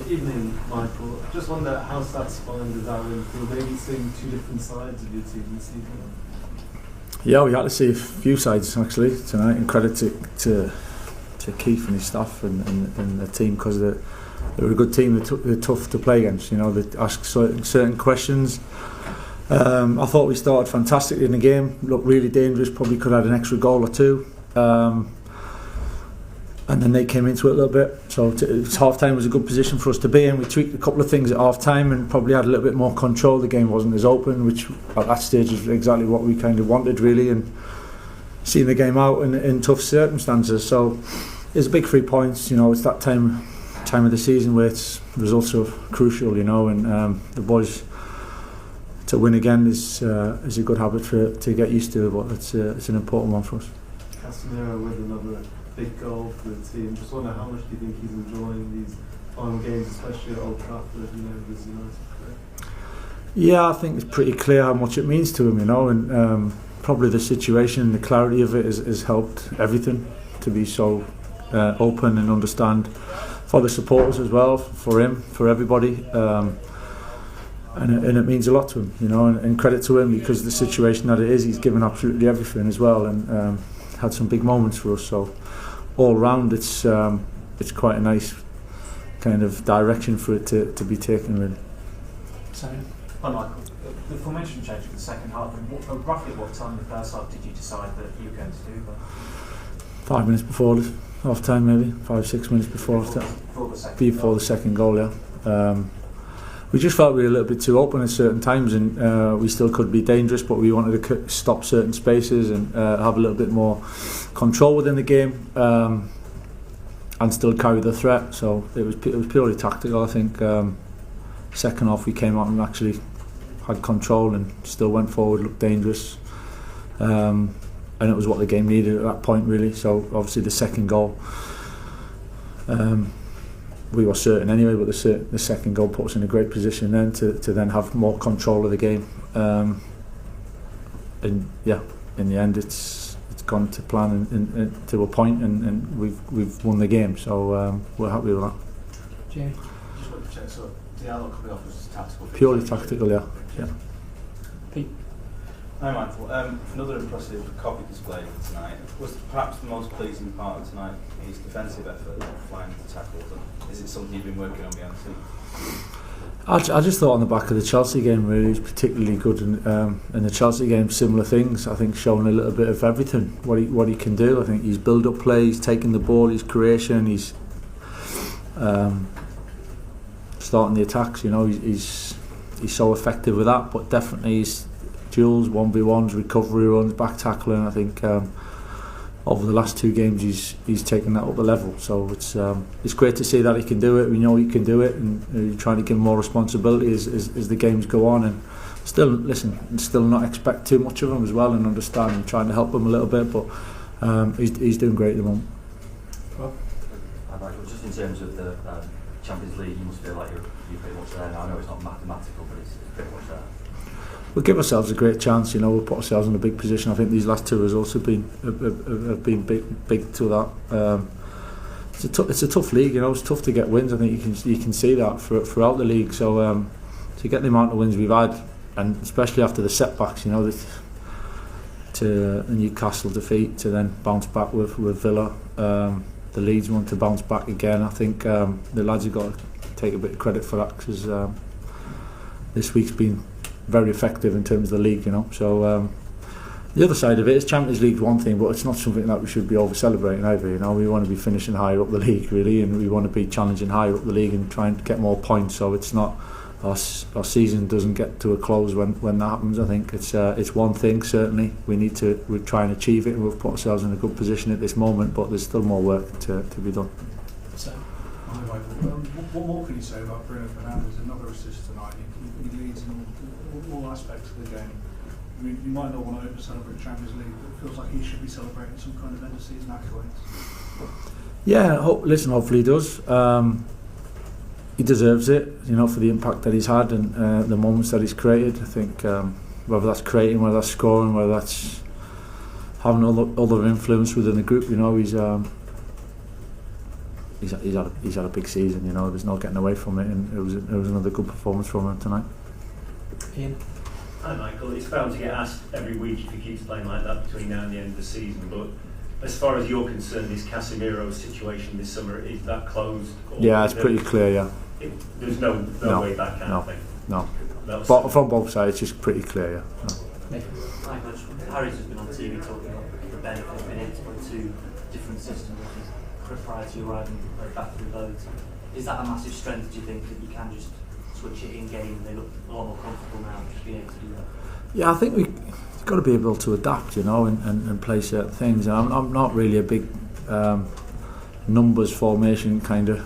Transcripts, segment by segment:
Evening, Michael. I just wonder how satisfying does that win feel? Maybe seeing two different sides of your team this evening. Yeah, we had to see a few sides actually tonight, and credit to Keith and his staff and the team, because they're a good team. They're tough to play against. You know, they ask certain questions. I thought we started fantastically in the game. Looked really dangerous. Probably could have had an extra goal or two. And then they came into it a little bit. So half time was a good position for us to be in. We tweaked a couple of things at half time and probably had a little bit more control. The game wasn't as open, which at that stage is exactly what we kind of wanted really, and seeing the game out in tough circumstances. So it's a big 3 points. You know, it's that time of the season where results are crucial. You know, and the boys to win again is a good habit to get used to, but it's an important one for us. Casemiro with another big goal for the team. Just wonder how much do you think he's enjoying these final games, especially at Old Trafford, you know, with United today? Yeah, I think it's pretty clear how much it means to him, you know, and probably the situation and the clarity of it has helped everything to be so open and understand for the supporters as well, for him, for everybody, and it means a lot to him, you know, and credit to him, because the situation that it is, he's given absolutely everything as well, and had some big moments for us. So all round, it's quite a nice kind of direction for it to be taken really. So, hi Michael, the formation change for the second half, and roughly what time in the first half did you decide that you were going to do that? 5 minutes before the half time, maybe 5-6 minutes before the second goal, yeah. We just felt we were a little bit too open at certain times, and we still could be dangerous, but we wanted to stop certain spaces and have a little bit more control within the game, and still carry the threat. So it was purely tactical, I think. Second half we came out and actually had control and still went forward, looked dangerous, and it was what the game needed at that point really. So obviously the second goal, we were certain anyway, but the second goal put us in a great position then to then have more control of the game, and yeah, in the end it's gone to plan and to a point, and we've won the game, so we're happy with that. Jay, just wanted to check, so Diallo coming off as tactical? Purely tactical, yeah. Pete? Hi Michael, another impressive copy display tonight. Was perhaps the most pleasing part of tonight his defensive effort, flying to tackles? Is it something you've been working on behind the scenes? I just thought on the back of the Chelsea game really he was particularly good, and in the Chelsea game similar things. I think showing a little bit of everything, what he can do. I think he's build-up play, he's taking the ball, he's creation, he's starting the attacks. You know, he's so effective with that. But definitely his duels, 1v1s, recovery runs, back tackling. I think over the last 2 games he's taken that up a level. So it's great to see that he can do it. We know he can do it, and you're trying to give him more responsibility as the games go on. And still not expect too much of him as well, and understand and trying to help him a little bit. But he's doing great at the moment. Well, just in terms of the Champions League, you must feel like you're pretty much there now. I know it's not mathematical, but it's pretty much there. We'll give ourselves a great chance, you know. We'll put ourselves in a big position. I think these last 2 results have been big to that. It's a tough league, you know. It's tough to get wins. I think you can see that throughout the league. So to get the amount of wins we've had, and especially after the setbacks, you know, to the Newcastle defeat, to then bounce back with Villa, the Leeds one to bounce back again. I think the lads have got to take a bit of credit for that, because this week's been very effective in terms of the league, you know. So the other side of it is Champions League's one thing, but it's not something that we should be over celebrating either. You know, we want to be finishing higher up the league really, and we want to be challenging higher up the league and trying to get more points. So it's not our season doesn't get to a close when that happens. I think it's one thing certainly. We try and achieve it, and we've put ourselves in a good position at this moment, but there's still more work to be done. So, what more can you say about Bruno Fernandes? Another assist tonight. He leads in all aspects of the game. I mean, you might not want to over-celebrate Champions League, but it feels like he should be celebrating some kind of end-of-season accolades. Yeah, hopefully he does. He deserves it, you know, for the impact that he's had and the moments that he's created. I think whether that's creating, whether that's scoring, whether that's having other influence within the group, you know, he's had a big season. You know, there's no getting away from it, and it was another good performance from him tonight. Ian. Hi Michael, it's bound to get asked every week if he keeps playing like that between now and the end of the season, but as far as you're concerned, is Casemiro's situation this summer, is that closed? Yeah, it's pretty clear, yeah. There's no way back kind of thing? No. But from both sides, it's just pretty clear, yeah. Michael, Harry's has been on TV talking about the benefit of being able to play two different systems prior to arriving back through loads. Is that a massive strength, do you think, that you can just switch it in game and they look a lot more comfortable now just being able to do that? Yeah, I think we've got to be able to adapt, you know, and play certain things. And I'm not really a big numbers formation kind of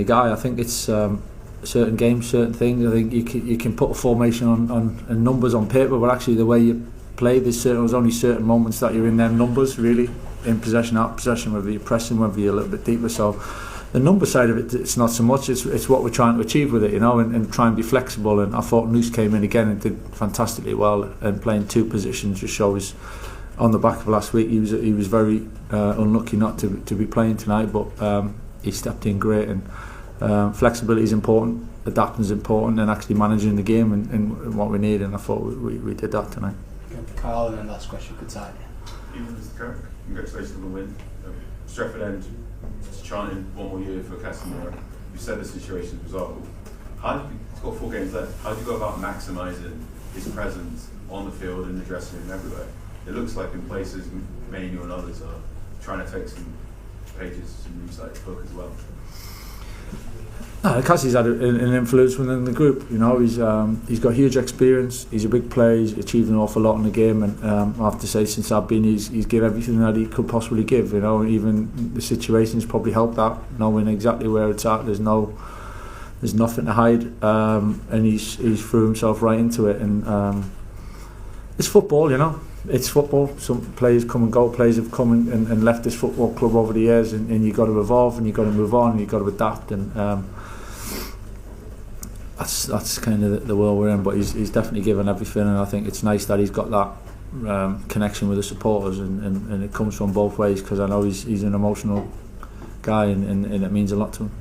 guy. I think it's certain games, certain things. I think you can put a formation on numbers on paper, but actually the way you play, there's only certain moments that you're in them numbers, really, in possession, out of possession, whether you're pressing, whether you're a little bit deeper. So the number side of it, it's not so much, it's what we're trying to achieve with it, you know, and try and be flexible. And I thought Noose came in again and did fantastically well, and playing two positions just shows. On the back of last week, he was very unlucky not to be playing tonight, but he stepped in great. And flexibility is important, adapting is important, and actually managing the game and what we need. And I thought we did that tonight. Carl, and then last question, good side. Even Mr. Carrick, congratulations on the win. Stretford End chanting one more year for Casemiro. You said the situation is resolved. He's got 4 games left. How do you go about maximising his presence on the field, in the dressing room, everywhere? It looks like in places, Manu and others are trying to take some pages, some new sites book as well. No, Cassie's had an influence within the group. You know, he's got huge experience. He's a big player. He's achieved an awful lot in the game, and I have to say, since I've been, he's given everything that he could possibly give. You know, even the situation's probably helped that, knowing exactly where it's at. There's nothing to hide, and he's threw himself right into it. And it's football, you know. It's football. Some players come and go. Players have come and left this football club over the years, and you've got to evolve, and you've got to move on, and you've got to adapt. And that's kind of the world we're in. But he's definitely given everything, and I think it's nice that he's got that connection with the supporters, and it comes from both ways, because I know he's an emotional guy, and it means a lot to him.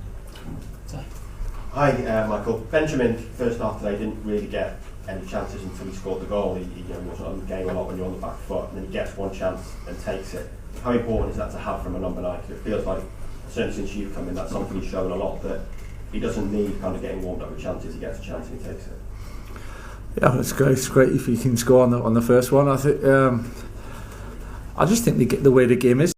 Hi, Michael. Benjamin, first half today, didn't really get any chances until he scored the goal. He wasn't on the game a lot when you're on the back foot, and then he gets one chance and takes it. How important is that to have from a number 9? It feels like, certainly since you've come in, that's something he's shown a lot, that he doesn't need kind of getting warmed up with chances. He gets a chance and he takes it. Yeah, it's great. It's great if you can score on the first one. I think. I just think the way the game is.